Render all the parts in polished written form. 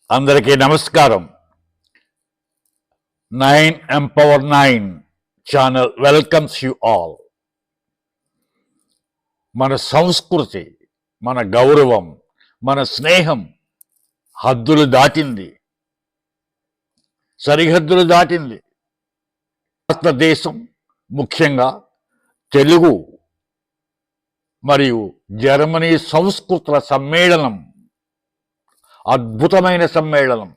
అందరికీ నమస్కారం. 9 channel welcomes you all. మన సంస్కృతి, మన గౌరవం, మన స్నేహం హద్దులు దాటింది, సరిహద్దులు దాటింది. భారతదేశం, ముఖ్యంగా తెలుగు మరియు జర్మనీ సంస్కృతుల సమ్మేళనం, అద్భుతమైన సమ్మేళనం.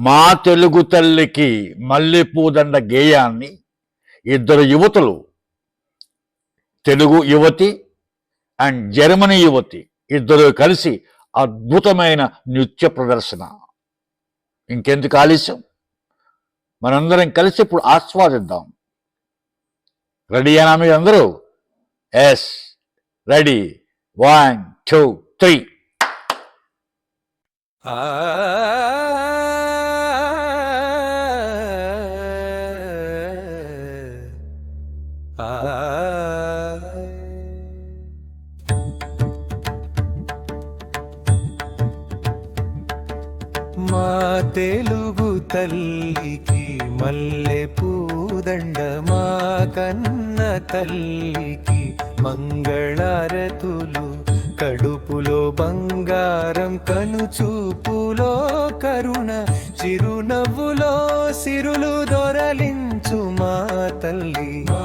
మా తెలుగు తల్లికి మల్లెపూదండ గేయాన్ని ఇద్దరు యువతులు, తెలుగు యువతి అండ్ జర్మనీ యువతి ఇద్దరు కలిసి అద్భుతమైన నృత్య ప్రదర్శన. ఇంకెందుకు ఆలస్యం, మనందరం కలిసి ఇప్పుడు ఆస్వాదిద్దాం. రెడీయేనా మీరు అందరూ? Yes, ready. 1 2 3. మా తెలుగు తల్లికి మల్లె పూదండ, మా కన్న తల్లికి మంగళారతులు. కడుపులో బంగారం, కనుచూపులో కరుణ, చిరునవ్వులో సిరులు దొరలించు మా తల్లి. మా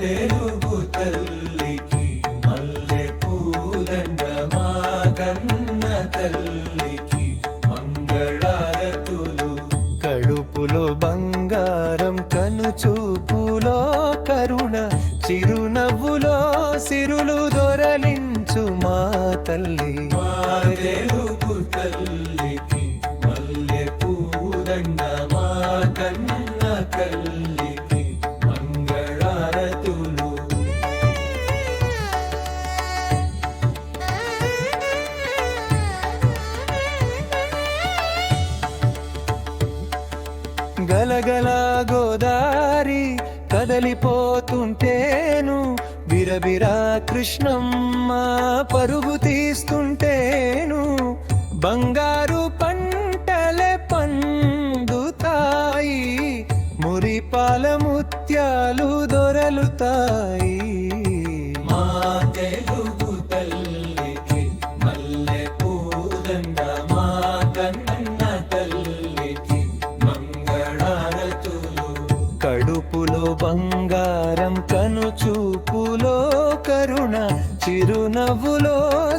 తెలుగు తల్లికి మల్లె పూదండ, మా కన్న తల్లికి మంగళారతులు. కడుపులో బంగారం, కనుచూపులో కరుణ, చిరునవ్వులో సిరులు దొరలించు మా తల్లి. మా తెలుగు తల్లికి మల్లె పూదండ, మా కన్న తల్లికి మంగళారతులు. గలగల గోదారి కదలిపోతుంటేను, బిరబిరా కృష్ణమ్మ పరుగు తీస్తుంటేను, బంగారు పంటలే పండుతాయి, మురిపాల ముత్యాలు దొరలుతాయి. మా తెలుగు తల్లికి మల్లె పూదండ, మా కన్న తల్లికి మంగళారతులు. కడుపులో బంగారం, కనుచూపులో కరుణ, చిరునవ్వులో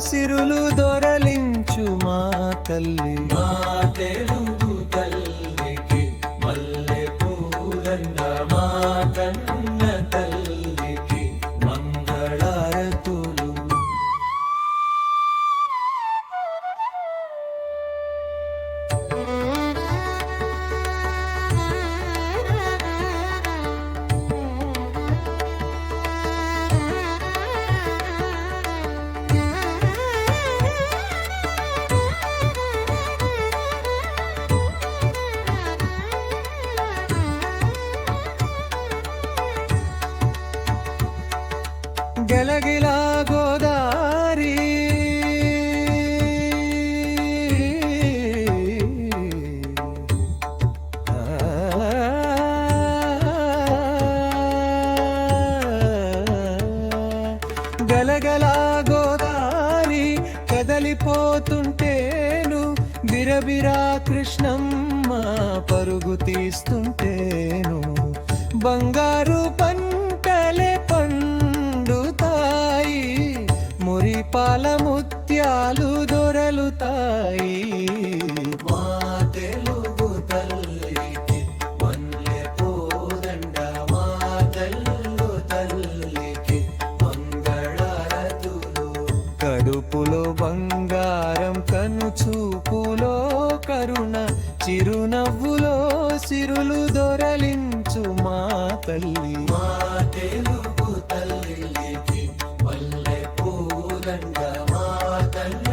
సిరులు దొరలించు మా తల్లి. మా తెలుగు తల్లికి మల్లె పూదండ, మా కన్న తల్లికి మంగళారతులు. గలగిలా గోదారి గలగలా గోదారి కదలిపోతుంటేను, బిరబిరా కృష్ణమ్మ పరుగు తీస్తుంటేను, బంగారు పంటలే పండుతాయి, మురిపాల ముత్యాలు దొరలుతాయి. మా తెలుగు తల్లికి మల్లె పూదండ, మా తెలుగు తల్లికి మంగళారతులు. కడుపులో బంగారం, కనుచూపులో కరుణ, చిరునవ్వులో సిరులు దొరలించు మా తల్లి. మా తెలుగు తల్లికి మల్లె పూదండ, మా కన్న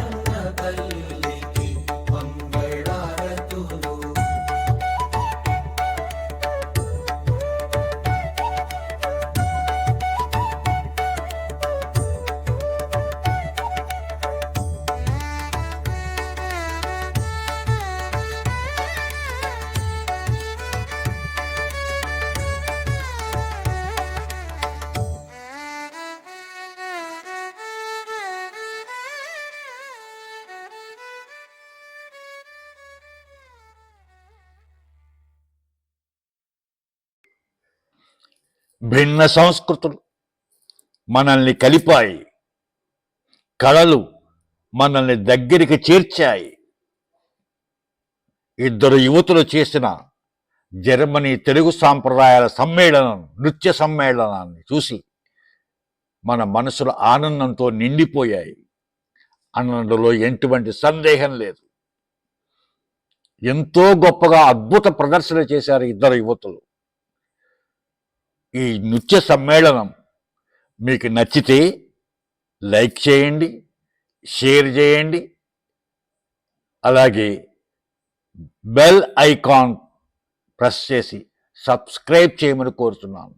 తల్లికి మంగళారతులు. భిన్న సంస్కృతులు మనల్ని కలిపాయి. కళలు మనల్ని దగ్గరికి చేర్చాయి. ఇద్దరు యువతులు చేసిన జర్మనీ తెలుగు సాంప్రదాయాల సమ్మేళనం, నృత్య సమ్మేళనాన్ని చూసి మన మనసులు ఆనందంతో నిండిపోయాయి అన్నందులో ఎటువంటి సందేహం లేదు. ఎంతో గొప్పగా అద్భుత ప్రదర్శన చేశారు ఇద్దరు యువతులు. ఈ నృత్య సమ్మేళనం మీకు నచ్చితే లైక్ చేయండి, షేర్ చేయండి, అలాగే బెల్ ఐకాన్ ప్రెస్ చేసి సబ్స్క్రైబ్ చేయమని కోరుతున్నాను.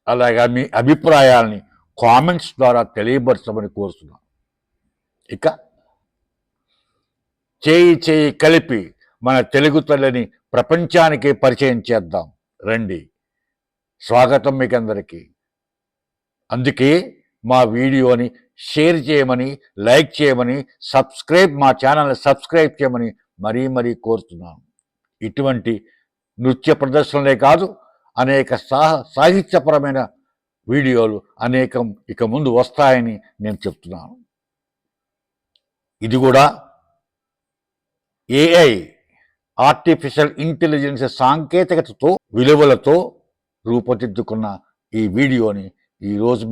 అలాగే మీ అభిప్రాయాల్ని కామెంట్స్ ద్వారా తెలియపరచమని కోరుతున్నాను. ఇక చేయి చేయి కలిపి మన తెలుగు తల్లిని ప్రపంచానికి పరిచయం చేద్దాం రండి. స్వాగతం మీకు అందరికీ. అందుకే మా వీడియోని షేర్ చేయమని, లైక్ చేయమని, మా ఛానల్ని సబ్స్క్రైబ్ చేయమని మరీ కోరుతున్నాను. ఇటువంటి నృత్య ప్రదర్శనలే కాదు, అనేక సాహిత్యపరమైన వీడియోలు అనేకం ఇక ముందు వస్తాయని నేను చెప్తున్నాను. ఇది కూడా AI, ఆర్టిఫిషియల్ ఇంటెలిజెన్స్ సాంకేతికతతో, విలువలతో రూపుదిద్దుకున్న ఈ వీడియోని ఈరోజు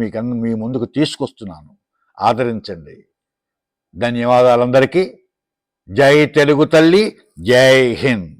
మీ ముందుకు తీసుకొస్తున్నాను. ఆదరించండి. ధన్యవాదాలందరికీ. జై తెలుగు తల్లి, జై హింద్.